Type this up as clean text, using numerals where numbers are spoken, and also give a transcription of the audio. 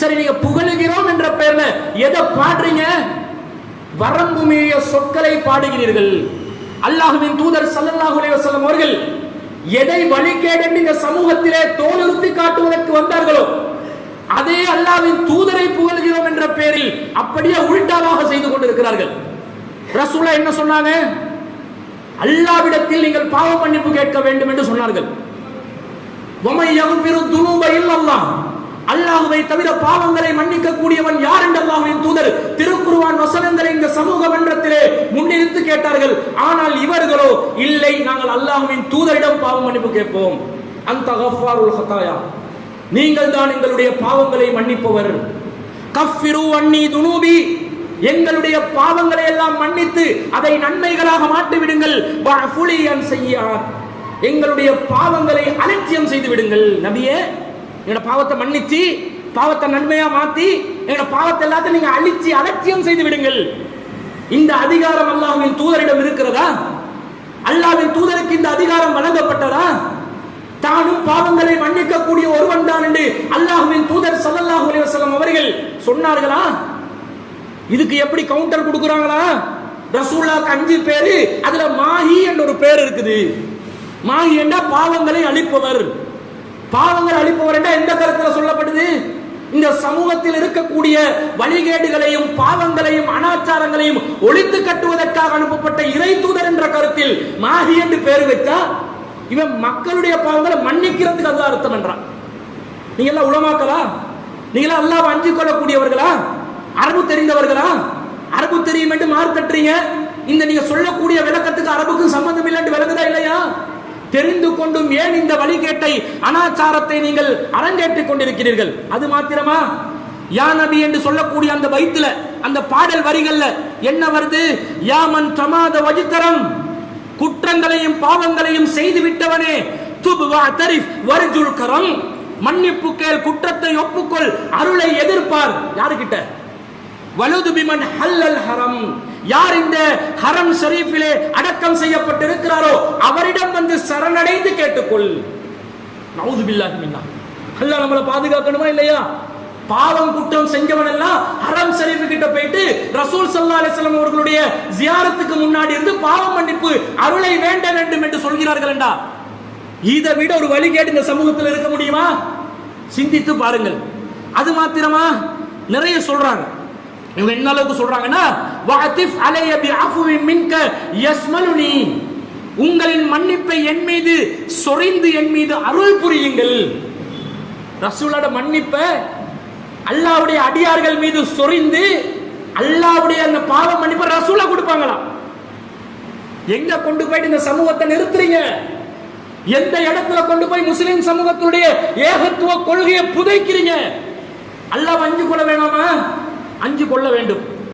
சரி, நீங்க புகழுகிறோம் என்ற பெயர்ல எதை பாடுறீங்க? வரம்பு மீறிய சொற்களை பாடுகிறீர்கள். அல்லாஹ்வின் தூதர் ஸல்லல்லாஹு அலைஹி வஸல்லம் அவர்கள் எதை வழிகேடு என்று இந்த சமூகத்திலே தோலுறுத்தி காட்டுவதற்கு வந்தார்களோ அதே அல்லாஹ்வின் தூதரை புகழ்கிறோம் என்ற பெயரில் அப்படியே உல்டாவாக செய்து கொண்டிருக்கிறார்கள். ரசூலுல்லாஹ் என்ன சொன்னாங்க? அல்லாஹ்விடத்தில் நீங்கள் பாவ மன்னிப்பு கேட்க வேண்டும் என்று சொன்னார்கள். வமை யக்ஃபிரு துனூப இல்லல்லாஹ், அல்லாஹ்வை தவிர பாவங்களை மன்னிக்க கூடியவன் யார் என்று அல்லாஹ்வின் தூதர் திருக்குர்ஆன் வசனங்களை இந்த சமூக மன்றத்திலே முன்னிறுத்தி கேட்டார்கள். ஆனால் இவர்களோ இல்லை, நாங்கள் அல்லாஹ்வின் தூதரிடம் பாவ மன்னிப்பு கேட்போம். அந்த கஃபாருல் ஹதாயா, நீங்கள் தான் எங்களுடைய பாவங்களை மன்னிப்பவர். கஃபிரு அன்னி துனூபி, எங்களுடைய பாவங்களை எல்லாம் மன்னித்து அதை நன்மைகளாக மாற்றி விடுங்கள். வஃபுலி அன் ஸய்யிஆத், எங்களுடைய பாவங்களை அலட்சியம் செய்து விடுங்கள். நபியே, எங்களோட பாவத்தை மன்னிச்சு பாவத்தை நன்மையா மாத்தி எங்களோட பாவத்தை எல்லாத்தையும் நீங்க அழிச்சு அலட்சியம் செய்து விடுங்கள். இந்த அதிகாரம் அல்லாஹ்வின் தூதரிடம் இருக்கிறதா? அல்லாஹ்வின் தூதருக்கு இந்த அதிகாரம் வழங்கப்பட்டதா? தானும் பாவங்களை மன்னிக்க கூடிய ஒருவன் தான் என்று அல்லாஹ்வின் தூதர் ஸல்லல்லாஹு அலைஹி வஸல்லம் அவர்கள் சொன்னார்களா? இதுக்கு எப்படி கவுண்டர் கொடுக்குறாங்களா? ரசூலுல்லாஹ்க்கு 5 பேரு, அதுல மாஹி என்ற ஒரு பேர் இருக்குது. மாஹி என்றா பாவங்களை அழிப்பவர். பாவங்கள் அழிப்பவர் என்ற எந்த கருத்துல சொல்லப்படுது? இந்த சமூகத்தில் இருக்கக்கூடிய வழிகேடுகளையும் பாவங்களையும் அனாச்சாரங்களையும் ஒழித்து கட்டுவதற்காக அனுப்பப்பட்ட இறை தூதர் என்ற கருத்தில் மாஹி என்று பேர் வச்சா இவன் மக்களுடைய பாவங்களை மன்னிக்கிறதுக்கு அது அர்த்தம் என்றான். நீங்க எல்லாம் உலமாக்களா? நீங்க எல்லாம் அல்லாஹ்வை அஞ்சி கொள்ளக்கூடியவர்களா? அரபு தெரிந்தவர்களா? அரபு தெரியும் என்று மார்த்தட்டுறீங்க. இந்த நீங்க சொல்லக்கூடிய விளக்கத்துக்கு அரபுக்கும் சம்பந்தம் இல்லை என்று விளங்குதா இல்லையா? தெரிந்து கொண்டும் ஏன் இந்த வழிகேட்டை அனாச்சாரத்தை நீங்கள் அரங்கேற்றிக் கொண்டிருக்கிறீர்கள்? அது மாத்திரமா? யா நபி என்று சொல்லக்கூடிய அந்த பைத்துல அந்த பாடல் வரிகள்ல என்ன வருது? யாமன் தமாத வஜ்தரம், குற்றங்களையும் பாவங்களையும் செய்து விட்டவனே, துப் வஅதரிஃப் வர்ஜுல் கரம், மன்னிப்பு கேள், குற்றத்தை ஒப்புக்கொள், அருளை எதிர்பார். யாருக்கிட்ட? வலுது பிமன் ஹல்லல் ஹரம், யார் இந்த ஹரம் ஷரீஃபிலே அடக்கம் செய்யப்பட்டிருக்கிறாரோ அவரிடம் வந்து சரணடைந்து கேட்டுக்கொள். நவுது பில்லாஹி மின்னா. அல்லாஹ் நம்மளை பாதுகாக்கணுமா இல்லையா? பாவம் குற்றம் செஞ்சவன் எல்லாம் ஹரம் ஷரீஃப் கிட்ட போயிட்டு ரசூல் ஸல்லல்லாஹு அலைஹி வஸல்லம் அவர்களுடைய ஜியாரத்துக்கு முன்னாடி இருந்து பாவ மன்னிப்பு அருளை வேண்ட வேண்டும் என்று சொல்கிறார்கள் என்றா, இதை விட ஒரு வழிகேடு இந்த சமூகத்தில் இருக்க முடியுமா? சிந்தித்து பாருங்கள். அது மாத்திரமா? நிறைய சொல்றாங்க. இவங்க என்ன அளவுக்கு சொல்றாங்கன்னா, வஅதிஃப் அலைய பிஅஃவி மின்க யஸ்மலுனி, உங்களின் மன்னிப்பை என் மீது சொரிந்து என் மீது அருள் புரியுங்கள். ரசூலோட மன்னிப்பை அல்லாஹ்வுடைய அடியார்கள் மீது சொரிந்து அல்லாஹ்வுடைய அந்த பாவ மன்னிப்பை ரசூலா கொடுப்பாங்களா? எங்க கொண்டு போய் இந்த சமூகத்தை நிறுத்துறீங்க? எந்த இடத்துல கொண்டு போய் முஸ்லிம் சமூகத்துடைய ஏகத்துவ கொள்கையை புதைக்கிறீங்க? அல்லாஹ் அஞ்சு கொள்ள வேணாமா? அஞ்சு கொள்ள வேண்டும்.